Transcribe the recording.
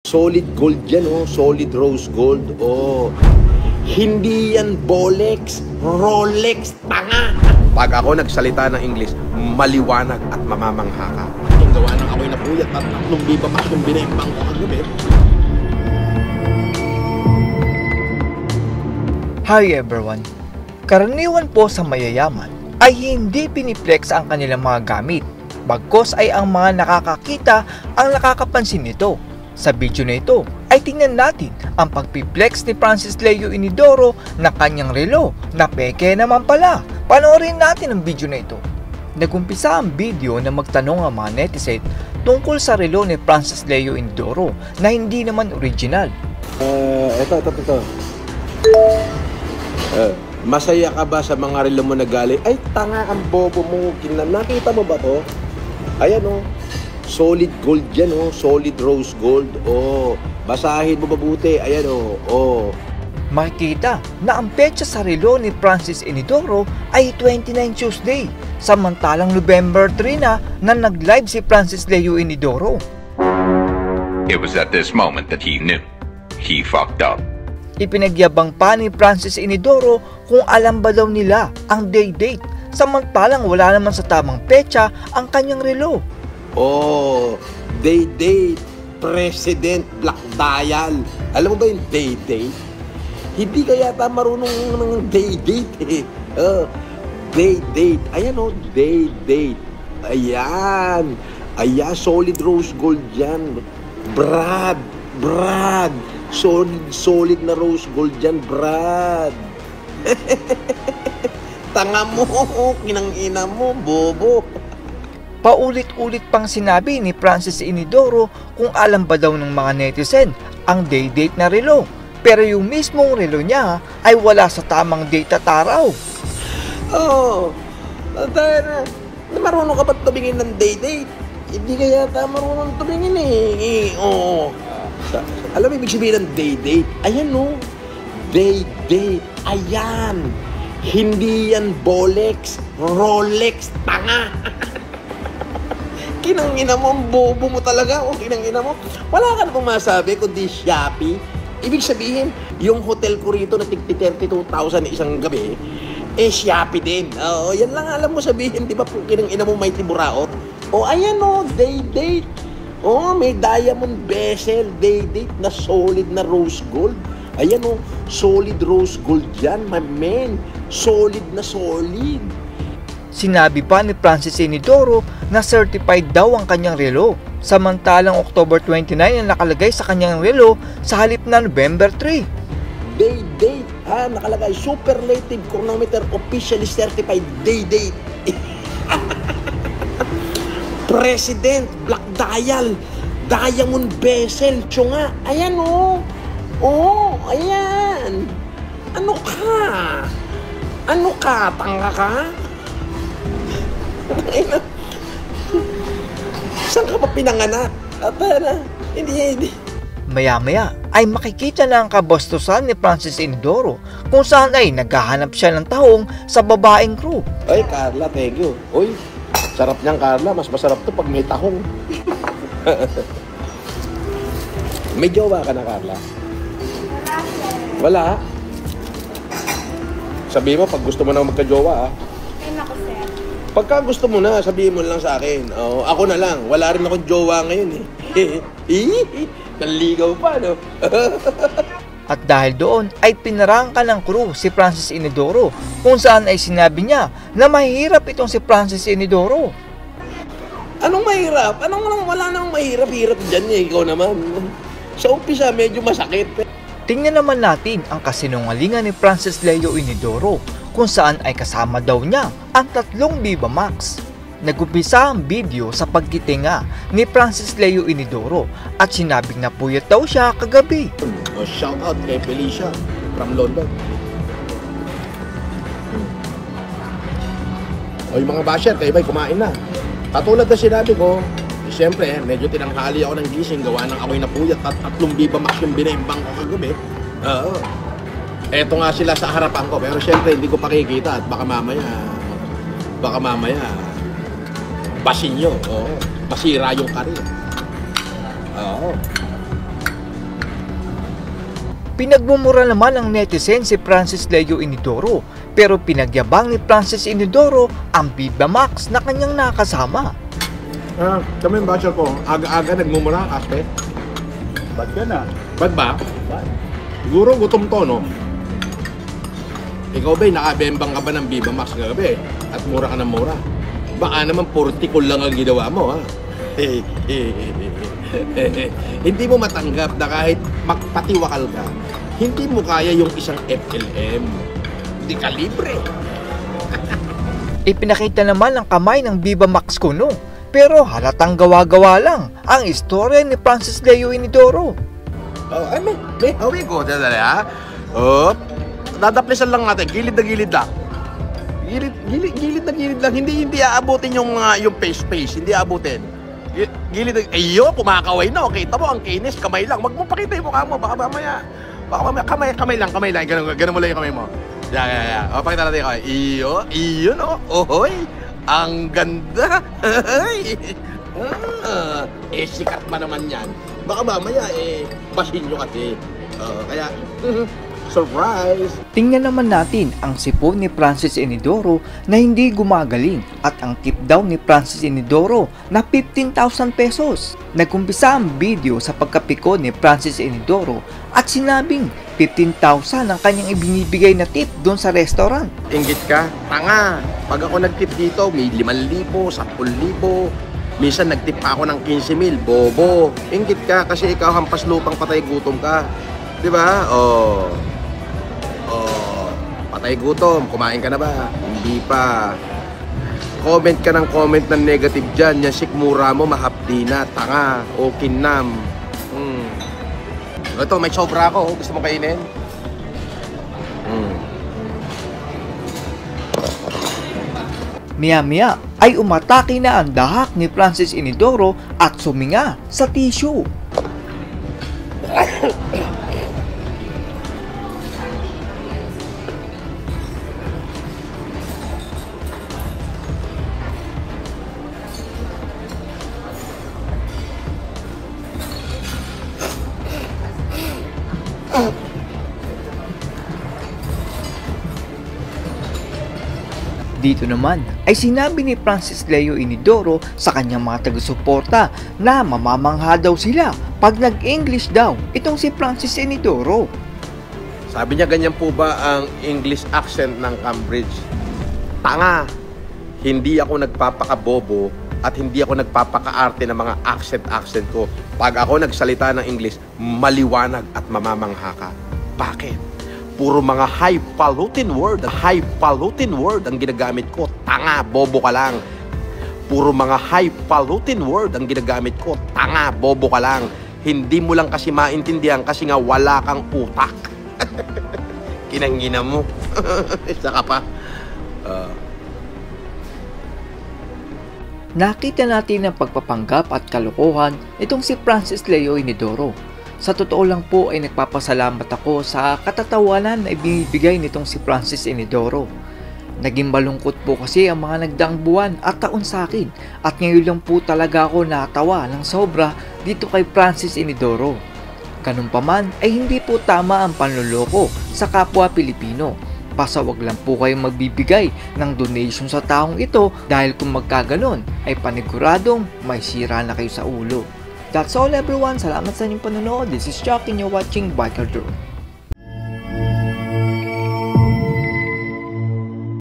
Solid gold yan, oh. Solid rose gold, oh. Hindi yan Bolex, Rolex, tanga. Pag ako nagsalita ng English, maliwanag at mamamangha ka. Yung gawa ng ako'y napuyat at tatlong biba mas yung binembang ko kagabi. Hi everyone! Karaniwan po sa mayayaman ay hindi piniplex ang kanilang mga gamit. Bagkos ay ang mga nakakakita ang nakakapansin nito. Sa video na ito ay tingnan natin ang pagpiplex ni Francis Leo Inidoro na kanyang relo na peke naman pala. Panoorin natin ang video na ito. Nagumpisa ang video na magtanong ang mga netizen tungkol sa relo ni Francis Leo Inidoro na hindi naman original. Ito. Masaya ka ba sa mga relo mo na galing? Ay, tanga ang bobo mo. Nakita mo ba to? Ayan o. Solid gold yan o. Solid rose gold. Oh, basahin mo mabuti. Ayan o. Oh. Makikita na ang petsa sa relo ni Francis Inidoro ay 29 Tuesday. Samantalang November 3 na nag-live si Francis Leo Inidoro. It was at this moment that he knew. He fucked up. Ipinagyabang pa ni Francis Inidoro kung alam ba daw nila ang date, samantalang wala naman sa tamang petsa ang kanyang relo. Oh, date, President Black Dial. Alam mo ba yung date? Hindi ka yata marunong ng date eh. Date. Ayan o, date. Ayan, solid rose gold yan. Brad. Solid na rose gold yan, Brad. Tanga mo, kinang-ina mo, bobo. Paulit-ulit pang sinabi ni Francis Inidoro kung alam ba daw ng mga netizen ang date na relo. Pero yung mismong relo niya ay wala sa tamang date at araw. Oh, marunong ka ba tumingin ng date? Hindi ka yata marunong tumingin eh. Oh. Alam mo ibig sabihin ng date? Ayan no. Date. Ayan. Hindi yan Bolex, Rolex, tanga. Kinangina mo, ang bobo mo talaga. O kinangina mo. Wala ka na pong masabi kundi Shopee. Ibig sabihin, yung hotel ko rito na tigti 32,000 isang gabi, Shopee din. Oo, yan lang alam mo sabihin, di ba? Kinangina mo may tiburaot. O ayan o, date. Oh, may diamond bezel, date na solid na rose gold. Ayan oh, solid rose gold yan, my man. Solid na solid. Sinabi pa ni Francis Inidoro na certified daw ang kanyang relo. Samantalang October 29 ang nakalagay sa kanyang relo sa halip na November 3. Date. Nakalagay superlative chronometer officially certified date. President Black Dial, diamond bezel, tsunga. Ayan oh. Oh, ayan. Ano ka? Tanga ka? Saan ka pa pinanganak? Hindi. Maya-maya ay makikita na ang kabastusan ni Francis Inidoro kung saan ay naghahanap siya ng tahong sa babaeng crew. Ay, Carla, thank you. Uy, sarap niyang Carla. Mas masarap to pag may tahong. May jowa ka na, Carla? Wala. Sabihin mo, pag gusto mo na magka-jowa, Ay, naku, sir. Pagka gusto mo na, sabihin mo lang sa akin. Oh, ako na lang. Wala rin akong jowa ngayon eh. Naligaw pa, no? At dahil doon ay pinarangka ng crew si Francis Inidoro kung saan ay sinabi niya na mahirap itong si Francis Inidoro. Anong mahirap? Wala nang mahirap-hirap dyan eh. Ikaw naman. Sa umpisa, medyo masakit. Tingnan naman natin ang kasinungalingan ni Francis Leo Inidoro kung saan ay kasama daw niya ang 3 Viva Max. Nagumpisa ang video sa pagkitinga ni Francis Leo Inidoro at sinabing napuyat daw siya kagabi. Oh, shout out kay Felicia from London. O yung mga basher, kayo ba'y kumain na? Katulad na sinabi ko, siyempre, medyo tinanghali ako ng gising, gawa ng ako'y napuyat at 3 Viva Max yung binembang ko kagabi. Oo. Eto nga sila sa harapan ko, pero siyempre hindi ko pakikita at baka mamaya, basin nyo. Oo. Masira yung karir. Oo. Pinagmumura naman ng netizen si Francis Leo Inidoro, pero pinagyabang ni Francis Inidoro ang Viva Max na kanyang nakasama. Kami yung bachelor ko, aga-aga nagmumura kasi. Ba't ka na? Ba't ba? Siguro gutom to, no? Ikaw ba'y nakabembang ka ba ng Viva Max kagabi? At mura ka ng mura? Baka naman portikol lang ang ginawa mo, ha? Hindi mo matanggap na kahit magpatiwakal ka, hindi mo kaya yung isang FLM. Hindi ka libre. Ipinakita naman ang kamay ng Viva Max Kuno, pero halatang gawa-gawa lang ang istorya ni Francis Leo Inidoro. May hawig ko. Dali, ha? Dadaplisan lang natin. Gilid na gilid lang. Gilid na gilid lang. Hindi aabutin yung face. Hindi aabutin. Gilid na... Ayo, kumakaway na. Kita mo, ang kinis. Kamay lang. Wag mo pakita yung mukha mo. Baka mamaya. Kamay lang. Ganun mo lang yung kamay mo. Yeah. O, pakita natin yung kamay. Iyo, no? Ohoy. Ang ganda. Sikat man naman yan. Baka mamaya, basin nyo kasi. Kaya, surprise! Tingnan naman natin ang sipon ni Francis Inidoro na hindi gumagaling at ang tip daw ni Francis Inidoro na 15,000 pesos. Nagkumpisa ang video sa pagkapiko ni Francis Inidoro at sinabing 15,000 ang kanyang ibinibigay na tip doon sa restaurant. Inggit ka? Tanga! Pag ako nag-tip dito, may 5,000, 10,000. Minsan nag-tip pa ako ng 15,000, bobo. Inggit ka kasi ikaw hampas lupang patay gutom ka. Diba? Patay gutom. Kumain ka na ba? Hindi pa. Comment ka ng comment ng negative dyan. Yan sikmura mo, mahapdi na, tanga, o kinam. Ito, may sobra ako. Gusto mo kainin? Maya-maya ay umatake na ang dahak ni Francis Inidoro at suminga sa tissue. Dito naman ay sinabi ni Francis Leo Inidoro sa kanyang mga taga-suporta na mamamangha daw sila pag nag-English daw itong si Francis Inidoro. Sabi niya, ganyan po ba ang English accent ng Cambridge? Tanga! Hindi ako nagpapakabobo at hindi ako nagpapakaarte ng mga accent ko. Pag ako nagsalita ng English, maliwanag at mamamangha ka. Bakit? Puro mga highfalutin word ang ginagamit ko. Tanga, bobo ka lang. Puro mga highfalutin word ang ginagamit ko. Tanga, bobo ka lang. Hindi mo lang kasi maintindihan kasi nga wala kang utak. Kinangina mo. Isa ka pa. Nakita natin ang pagpapanggap at kalokohan itong si Francis Leo Inidoro. Sa totoo lang po ay nagpapasalamat ako sa katatawanan na ibinibigay nitong si Francis Inidoro. Naging malungkot po kasi ang mga nagdaang buwan at taon sa akin at ngayon lang po talaga ako natawa ng sobra dito kay Francis Inidoro. Ganun pa man ay hindi po tama ang panloloko sa kapwa Pilipino. Basta wag lang po kayong magbibigay ng donation sa taong ito dahil kung magkaganon ay paniguradong may sira na kayo sa ulo. That's all everyone. Salamat sa inyong panonood. This is Chuck and you're watching Biker Journey.